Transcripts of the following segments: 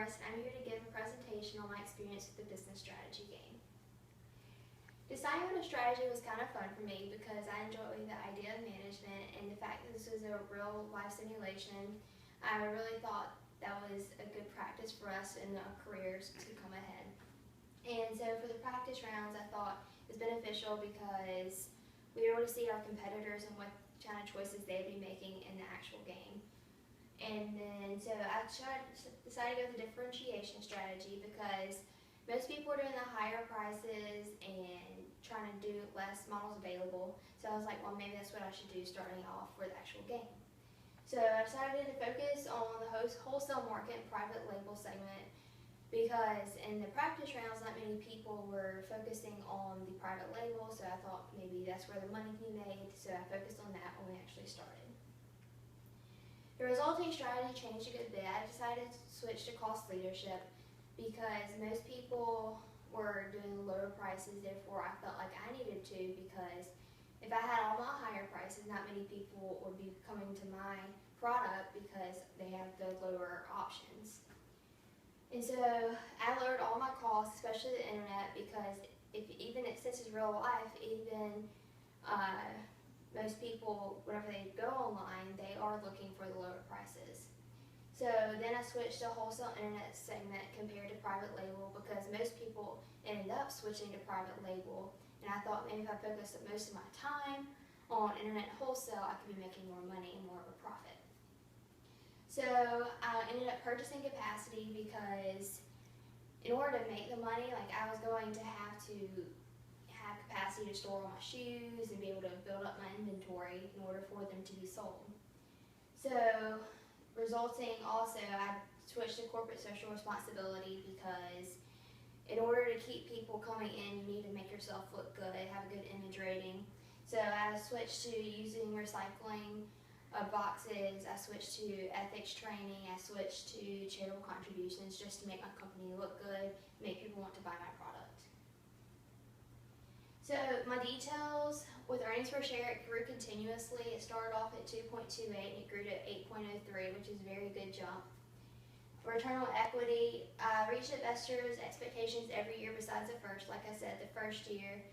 Morris, and I'm here to give a presentation on my experience with the business strategy game. Deciding on a strategy was kind of fun for me because I enjoy the idea of management and the fact that this was a real life simulation. I really thought that was a good practice for us in our careers to come ahead. And so for the practice rounds, I thought it was beneficial because we were able to see our competitors and what kind of choices they'd be making in the actual game. And then, so I decided to go with the differentiation strategy because most people are doing the higher prices and trying to do less models available. So I was like, well, maybe that's what I should do starting off for the actual game. So I decided to focus on the wholesale market and private label segment because in the practice rounds, not many people were focusing on the private label. So I thought maybe that's where the money can be made. So I focused on that when we actually started. The resulting strategy changed a good bit. I decided to switch to cost leadership because most people were doing lower prices, therefore I felt like I needed to, because if I had all my higher prices, not many people would be coming to my product because they have the lower options. And so I lowered all my costs, especially the internet, because since it's real life, most people, whenever they go online, they are looking for the lower prices. So then I switched to wholesale internet segment compared to private label because most people ended up switching to private label. And I thought maybe if I focused most of my time on internet wholesale, I could be making more money and more of a profit. So I ended up purchasing capacity because in order to make the money, I was going to have capacity to store all my shoes and be able to build up my inventory in order for them to be sold. So resulting also, I switched to corporate social responsibility because in order to keep people coming in, you need to make yourself look good, have a good image rating. So I switched to using recycling boxes, I switched to ethics training, I switched to charitable contributions just to make my company look good, make people want to buy my product. So my details with earnings per share, it grew continuously. It started off at 2.28 and it grew to 8.03, which is a very good jump. Return on equity, I reached investors' expectations every year besides the first. Like I said, the first year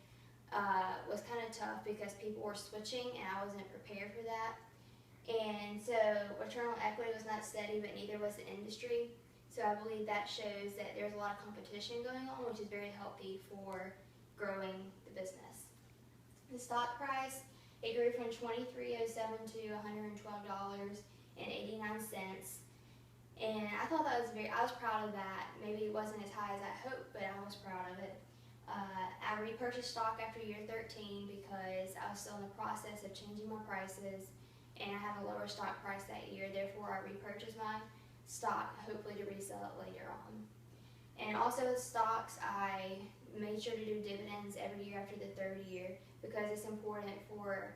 was kind of tough because people were switching and I wasn't prepared for that. And so return on equity was not steady, but neither was the industry. So I believe that shows that there's a lot of competition going on, which is very healthy for growing the business. The stock price, it grew from $23.07 to $112.89. And I thought that I was proud of that. Maybe it wasn't as high as I hoped, but I was proud of it. I repurchased stock after year 13 because I was still in the process of changing my prices and I had a lower stock price that year. Therefore, I repurchased my stock, hopefully to resell it later on. And also with stocks, I made sure to do dividends every year after the third year because it's important for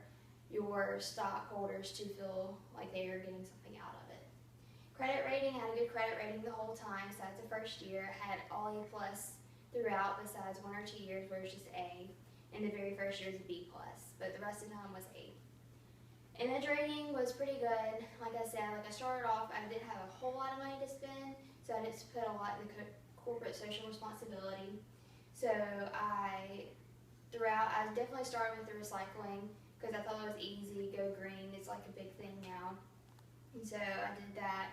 your stockholders to feel like they are getting something out of it. Credit rating, I had a good credit rating the whole time besides the first year. I had all A+ throughout besides 1 or 2 years where it was just A, and the very first year was a B+, but the rest of the time was A. Image rating was pretty good. Like I said, I started off, I didn't have a whole lot of money to spend, so I didn't put a lot in the corporate social responsibility. So I definitely started with the recycling because I thought it was easy, go green, it's like a big thing now. And so I did that.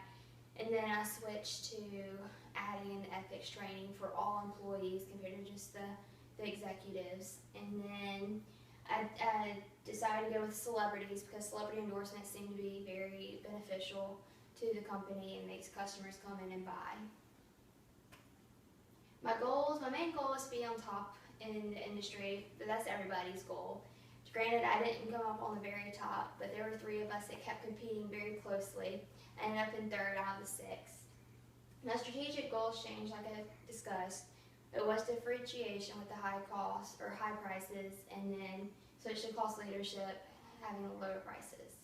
And then I switched to adding in the ethics training for all employees compared to just the executives. And then I decided to go with celebrities because celebrity endorsements seem to be very beneficial to the company and makes customers come in and buy. My main goal is to be on top in the industry, but that's everybody's goal. Granted, I didn't come up on the very top, but there were 3 of us that kept competing very closely. I ended up in 3rd out of the 6. My strategic goals changed, like I discussed. It was differentiation with the high costs or high prices, and then switch to cost leadership, having lower prices.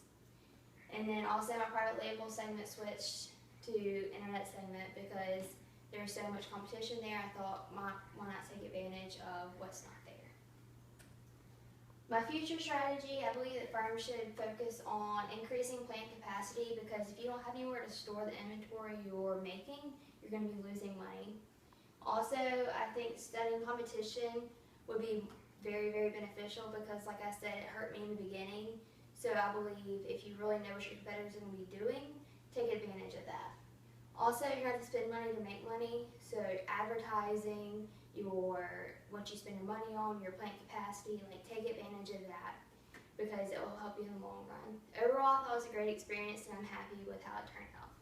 And then also my private label segment switched to internet segment because there's so much competition there. I thought, why not take advantage of what's not there? My future strategy, I believe that firms should focus on increasing plant capacity, because if you don't have anywhere to store the inventory you're making, you're going to be losing money. Also, I think studying competition would be very, very beneficial, because like I said, it hurt me in the beginning. So I believe if you really know what your competitors are going to be doing, take advantage of that. Also, you have to spend money to make money, so advertising, what you spend your money on, your plant capacity, like take advantage of that, because it will help you in the long run. Overall, I thought it was a great experience, and I'm happy with how it turned out.